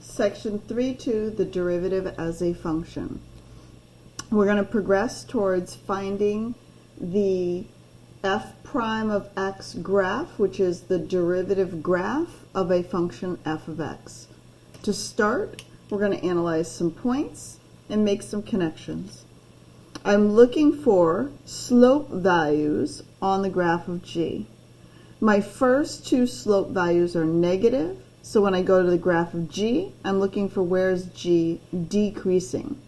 Section 3.2, the derivative as a function. We're going to progress towards finding the f prime of x graph, which is the derivative graph of a function f of x. To start, we're going to analyze some points and make some connections. I'm looking for slope values on the graph of g. My first two slope values are negative, so when I go to the graph of g, I'm looking for where is g decreasing.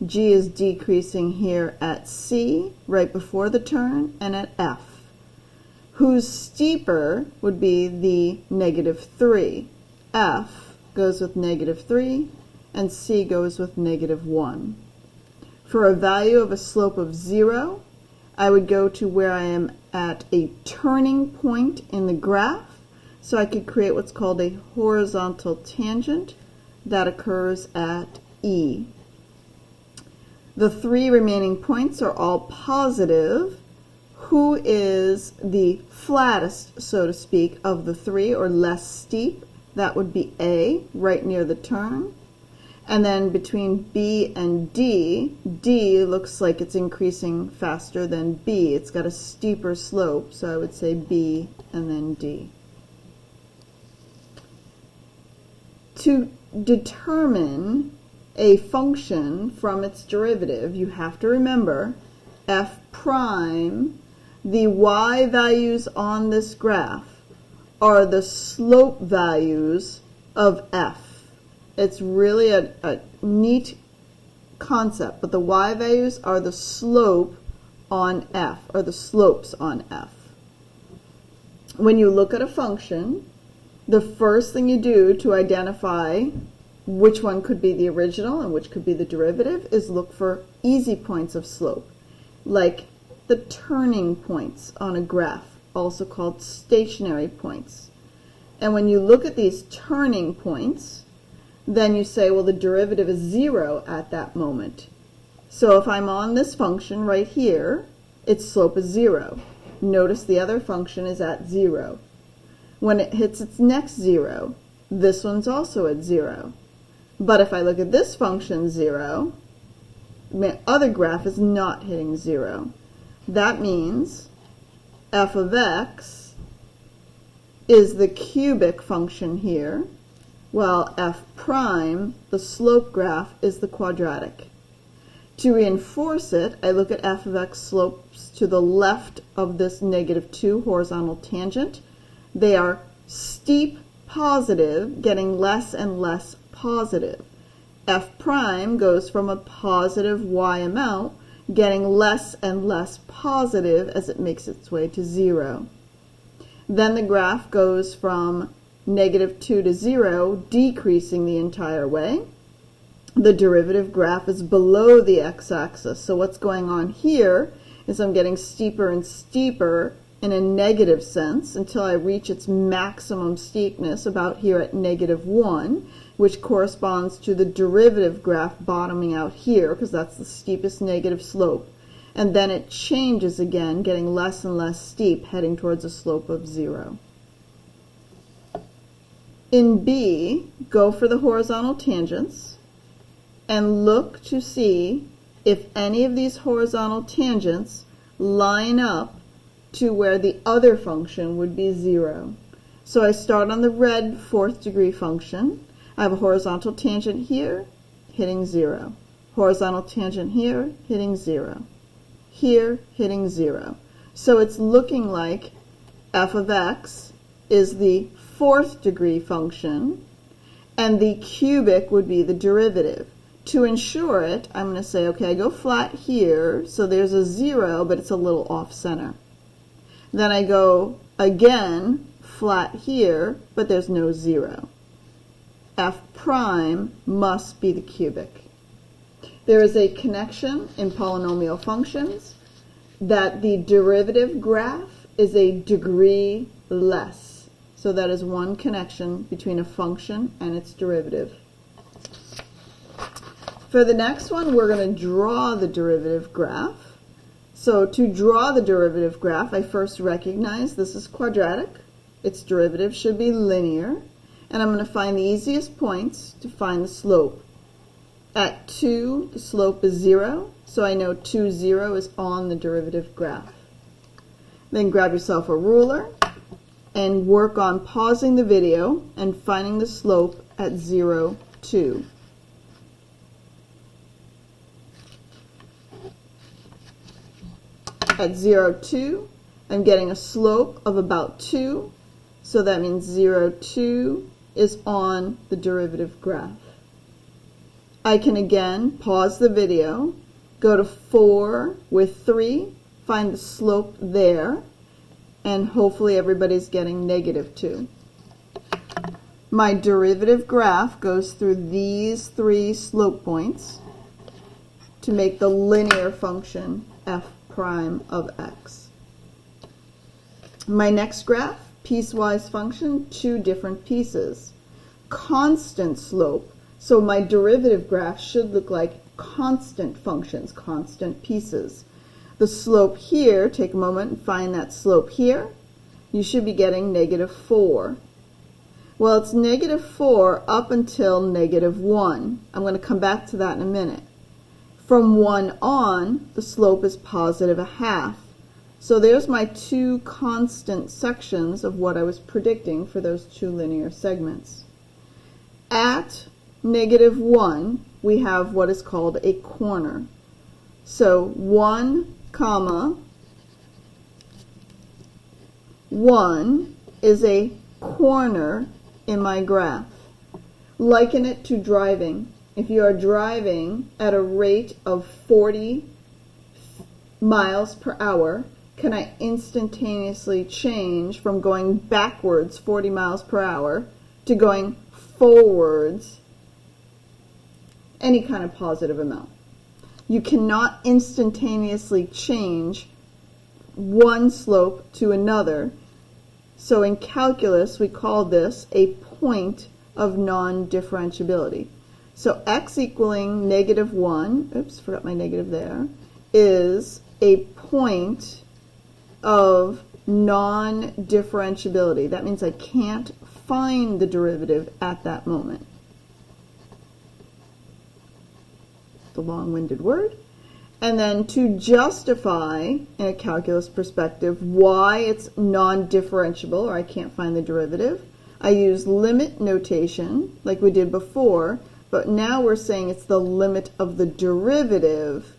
G is decreasing here at C, right before the turn, and at F, whose steeper would be the -3. F goes with -3, and C goes with -1. For a value of a slope of 0, I would go to where I am at a turning point in the graph, so I could create what's called a horizontal tangent that occurs at E. The three remaining points are all positive. Who is the flattest, so to speak, of the three, or less steep? That would be A, right near the turn. And then between B and D, D looks like it's increasing faster than B. It's got a steeper slope, so I would say B and then D. To determine a function from its derivative, you have to remember f prime, the y values on this graph are the slope values of f. It's really a neat concept, but the y values are the slope on f, or the slopes on f. When you look at a function, the first thing you do to identify which one could be the original and which could be the derivative is look for easy points of slope, like the turning points on a graph, also called stationary points. And when you look at these turning points, then you say, well, the derivative is 0 at that moment. So if I'm on this function right here, its slope is 0. Notice the other function is at 0. When it hits its next 0, this one's also at 0. But if I look at this function 0, my other graph is not hitting 0. That means f of x is the cubic function here, while f prime, the slope graph, is the quadratic. To reinforce it, I look at f of x slopes to the left of this -2 horizontal tangent. They are steep positive, getting less and less positive. F prime goes from a positive y amount, getting less and less positive as it makes its way to 0. Then the graph goes from -2 to 0, decreasing the entire way. The derivative graph is below the x-axis. So what's going on here is I'm getting steeper and steeper in a negative sense until I reach its maximum steepness about here at -1, which corresponds to the derivative graph bottoming out here, because that's the steepest negative slope. And then it changes again, getting less and less steep, heading towards a slope of 0. In B, go for the horizontal tangents and look to see if any of these horizontal tangents line up to where the other function would be 0. So I start on the red 4th degree function. I have a horizontal tangent here, hitting 0. Horizontal tangent here, hitting 0. Here, hitting 0. So it's looking like f of x is the 4th degree function, and the cubic would be the derivative. To ensure it, I'm going to say, okay, I go flat here, so there's a 0, but it's a little off center. Then I go again flat here, but there's no 0. F prime must be the cubic. There is a connection in polynomial functions that the derivative graph is a degree less. So that is one connection between a function and its derivative. For the next one, we're going to draw the derivative graph. So to draw the derivative graph, I first recognize this is quadratic. Its derivative should be linear. and I'm going to find the easiest points to find the slope. At 2, the slope is 0, so I know 2, 0 is on the derivative graph. Then grab yourself a ruler and work on pausing the video and finding the slope at 0, 2. At 0, 2, I'm getting a slope of about 2, so that means 0, 2 is on the derivative graph. I can again pause the video, go to 4 with 3, find the slope there, and hopefully everybody's getting negative 2. My derivative graph goes through these 3 slope points to make the linear function f prime of x. My next graph, piecewise function, 2 different pieces. Constant slope, so my derivative graph should look like constant functions, constant pieces. The slope here, take a moment and find that slope here. You should be getting negative 4. Well, it's negative 4 up until negative 1. I'm going to come back to that in a minute. From 1 on, the slope is positive 1/2. So there's my 2 constant sections of what I was predicting for those 2 linear segments. At negative 1, we have what is called a corner. So 1, comma, 1 is a corner in my graph. Liken it to driving. If you are driving at a rate of 40 miles per hour, can I instantaneously change from going backwards 40 miles per hour to going forwards any kind of positive amount? You cannot instantaneously change one slope to another. So in calculus, we call this a point of non-differentiability. So x equaling negative 1, oops, forgot my negative there, is a point of non-differentiability. That means I can't find the derivative at that moment. The long-winded word. And then to justify, in a calculus perspective, why it's non-differentiable, or I can't find the derivative, I use limit notation, like we did before, but now we're saying it's the limit of the derivative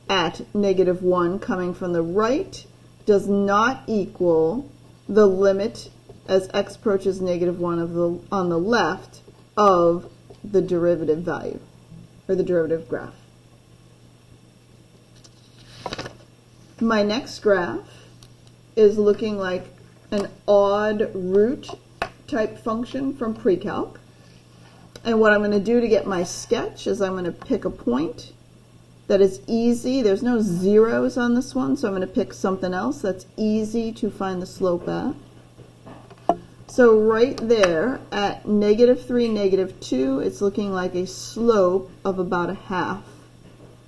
at negative 1 coming from the right does not equal the limit as x approaches negative 1 on the left of the derivative value, or the derivative graph. My next graph is looking like an odd root type function from pre-calc. And what I'm going to do to get my sketch is I'm going to pick a point that is easy. There's no zeros on this one, so I'm going to pick something else that's easy to find the slope at. So right there at negative 3, negative 2, it's looking like a slope of about 1/2.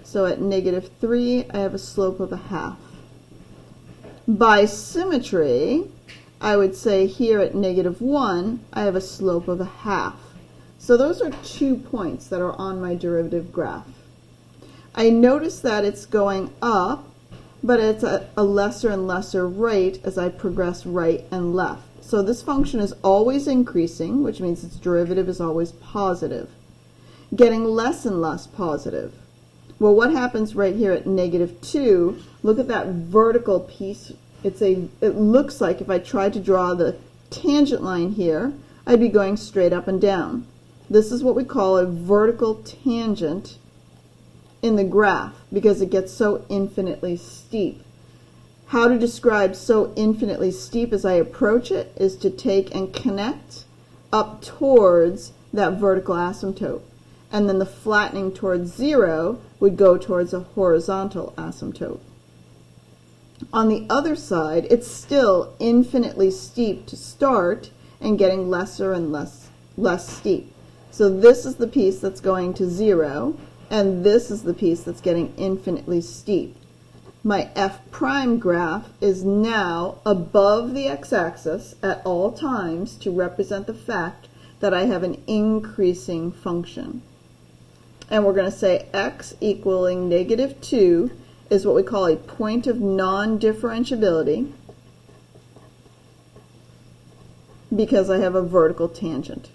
So at negative 3, I have a slope of 1/2. By symmetry, I would say here at negative 1, I have a slope of 1/2. So those are 2 points that are on my derivative graph. I notice that it's going up, but it's at a lesser and lesser rate as I progress right and left. So this function is always increasing, which means its derivative is always positive, getting less and less positive. Well, what happens right here at negative 2? Look at that vertical piece. It looks like if I tried to draw the tangent line here, I'd be going straight up and down. This is what we call a vertical tangent in the graph because it gets so infinitely steep. How to describe so infinitely steep as I approach it is to take and connect up towards that vertical asymptote. And then the flattening towards 0 would go towards a horizontal asymptote. On the other side, it's still infinitely steep to start and getting lesser and less steep. So this is the piece that's going to 0, and this is the piece that's getting infinitely steep. My f prime graph is now above the x-axis at all times to represent the fact that I have an increasing function. And we're going to say x equaling negative 2 is what we call a point of non-differentiability because I have a vertical tangent.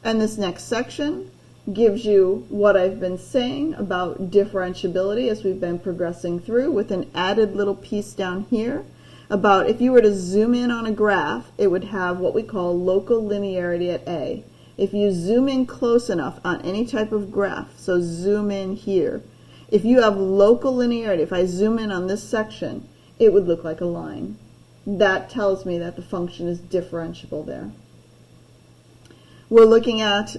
And this next section gives you what I've been saying about differentiability as we've been progressing through, with an added little piece down here about if you were to zoom in on a graph, it would have what we call local linearity at A. If you zoom in close enough on any type of graph, so zoom in here, if you have local linearity, if I zoom in on this section, it would look like a line. That tells me that the function is differentiable there. We're looking at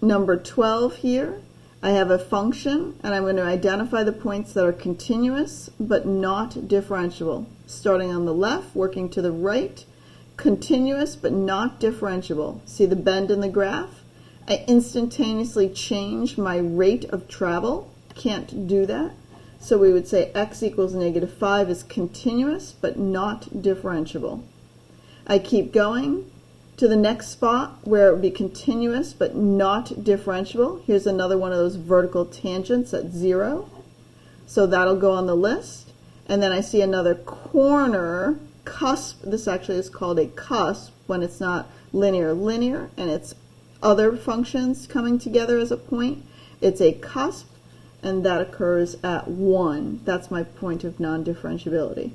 number 12 here. I have a function, and I'm going to identify the points that are continuous but not differentiable. Starting on the left, working to the right, continuous but not differentiable. See the bend in the graph? I instantaneously change my rate of travel. Can't do that. So we would say x equals negative 5 is continuous but not differentiable. I keep going to the next spot where it would be continuous but not differentiable. Here's another one of those vertical tangents at 0. So that'll go on the list. And then I see another corner cusp. This actually is called a cusp when it's not linear, and it's other functions coming together as a point. It's a cusp, and that occurs at 1. That's my point of non-differentiability.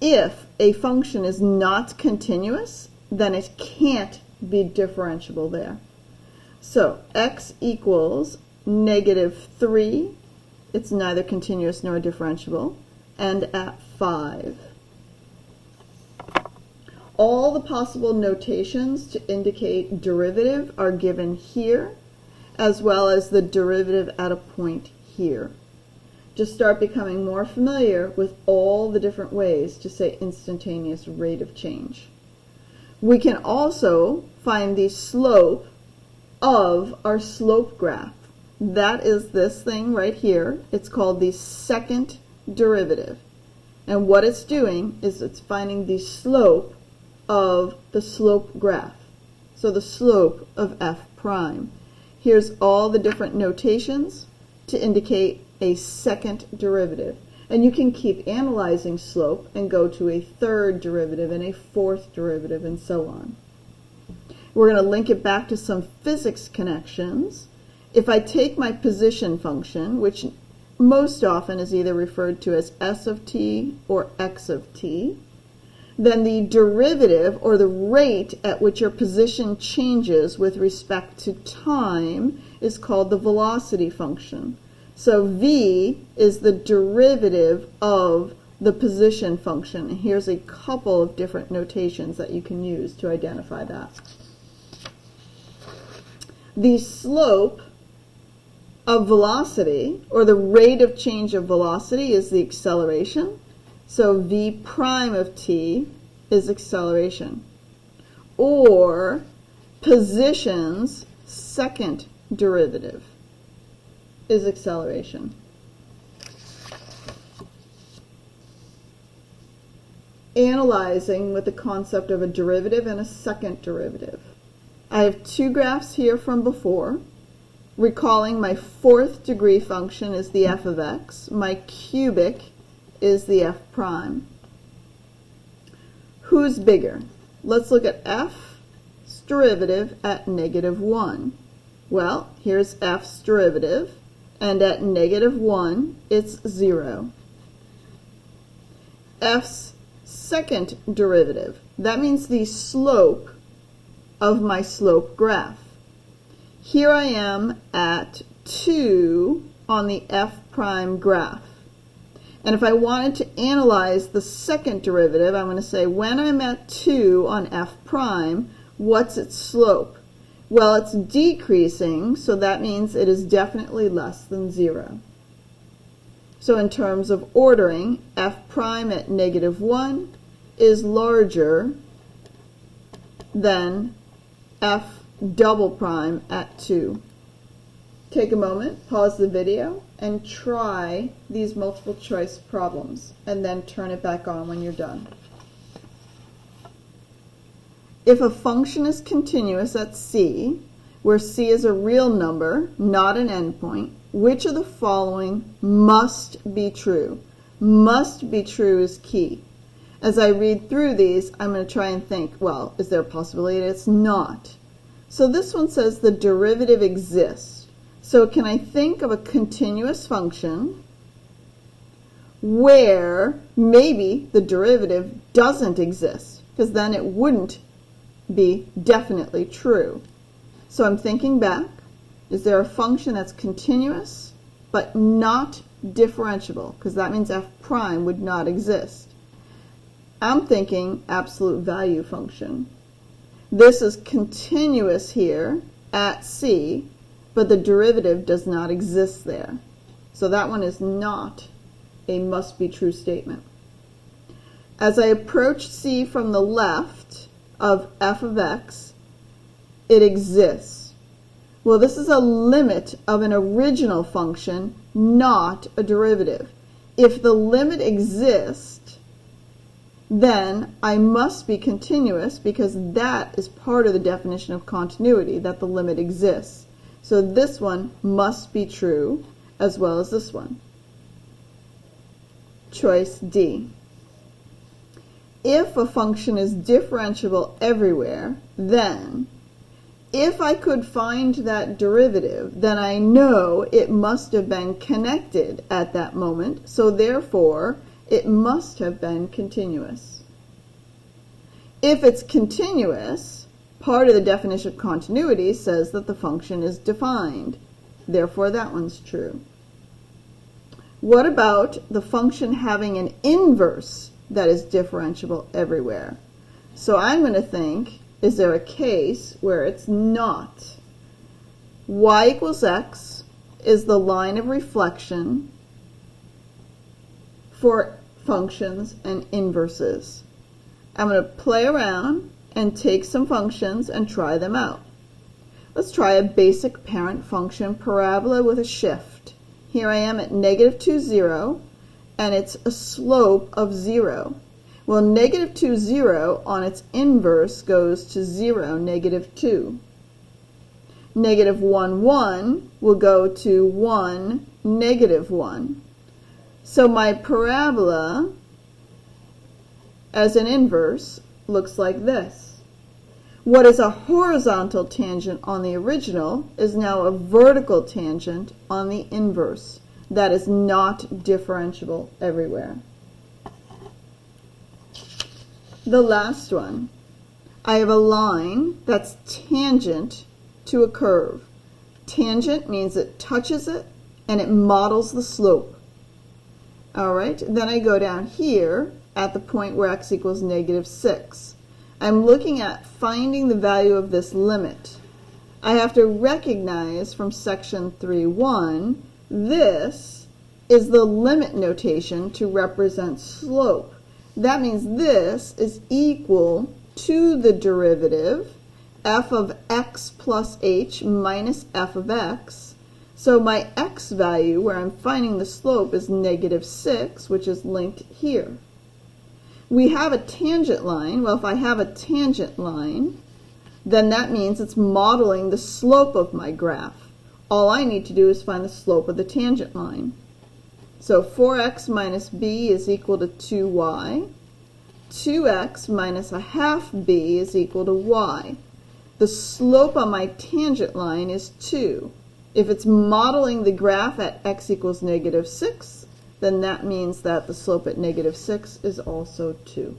If a function is not continuous, then it can't be differentiable there. So x equals negative 3. It's neither continuous nor differentiable. And at 5. All the possible notations to indicate derivative are given here, as well as the derivative at a point here. Just start becoming more familiar with all the different ways to say instantaneous rate of change. We can also find the slope of our slope graph. That is this thing right here. It's called the second derivative. And what it's doing is it's finding the slope of the slope graph. So the slope of f prime. Here's all the different notations to indicate a second derivative. And you can keep analyzing slope and go to a third derivative and a fourth derivative and so on. We're going to link it back to some physics connections. If I take my position function, which most often is either referred to as s of t or x of t, then the derivative, or the rate at which your position changes with respect to time, is called the velocity function. So v is the derivative of the position function. And here's a couple of different notations that you can use to identify that. The slope of velocity, or the rate of change of velocity, is the acceleration. So v prime of t is acceleration. Or position's second derivative is acceleration. Analyzing with the concept of a derivative and a second derivative. I have two graphs here from before. Recalling my fourth degree function is the f of x. My cubic is the f prime. Who's bigger? Let's look at f's derivative at negative 1. Well, here's f's derivative, and at negative 1, it's 0. F's second derivative, that means the slope of my slope graph. Here I am at 2 on the f prime graph. And if I wanted to analyze the second derivative, I'm going to say when I'm at 2 on f prime, what's its slope? Well, it's decreasing, so that means it is definitely less than 0. So in terms of ordering, f prime at negative 1 is larger than f double prime at 2. take a moment, pause the video, and try these multiple choice problems, and then turn it back on when you're done. If a function is continuous at C, where C is a real number, not an endpoint, which of the following must be true? Must be true is key. As I read through these, I'm going to try and think, well, is there a possibility that it's not? So this one says the derivative exists. So can I think of a continuous function where maybe the derivative doesn't exist? Because then it wouldn't be definitely true. So I'm thinking back. Is there a function that's continuous but not differentiable? Because that means f prime would not exist. I'm thinking absolute value function. This is continuous here at C, but the derivative does not exist there. So that one is not a must be true statement. As I approach C from the left of f of x, it exists. Well, this is a limit of an original function, not a derivative. If the limit exists, then I must be continuous, because that is part of the definition of continuity, that the limit exists. So this one must be true, as well as this one. Choice D. If a function is differentiable everywhere, then if I could find that derivative, then I know it must have been connected at that moment, so therefore it must have been continuous. If it's continuous, part of the definition of continuity says that the function is defined. Therefore, that one's true. What about the function having an inverse that is differentiable everywhere? So I'm going to think, is there a case where it's not? Y equals x is the line of reflection for functions and inverses. I'm going to play around and take some functions and try them out. Let's try a basic parent function parabola with a shift. Here I am at -2, 0, and it's a slope of 0. Well, -2, 0 on its inverse goes to 0, -2. -1, 1 will go to 1, -1. So my parabola as an inverse looks like this. What is a horizontal tangent on the original is now a vertical tangent on the inverse. That is not differentiable everywhere. The last one. I have a line that's tangent to a curve. Tangent means it touches it and it models the slope. All right, then I go down here at the point where x equals -6. I'm looking at finding the value of this limit. I have to recognize from section 3.1, this is the limit notation to represent slope. That means this is equal to the derivative f of x plus h minus f of x. So my x value, where I'm finding the slope, is -6, which is linked here. We have a tangent line. Well, if I have a tangent line, then that means it's modeling the slope of my graph. All I need to do is find the slope of the tangent line. So 4x minus b is equal to 2y. 2x minus a half b is equal to y. The slope on my tangent line is 2. If it's modeling the graph at x equals -6, then that means that the slope at -6 is also 2.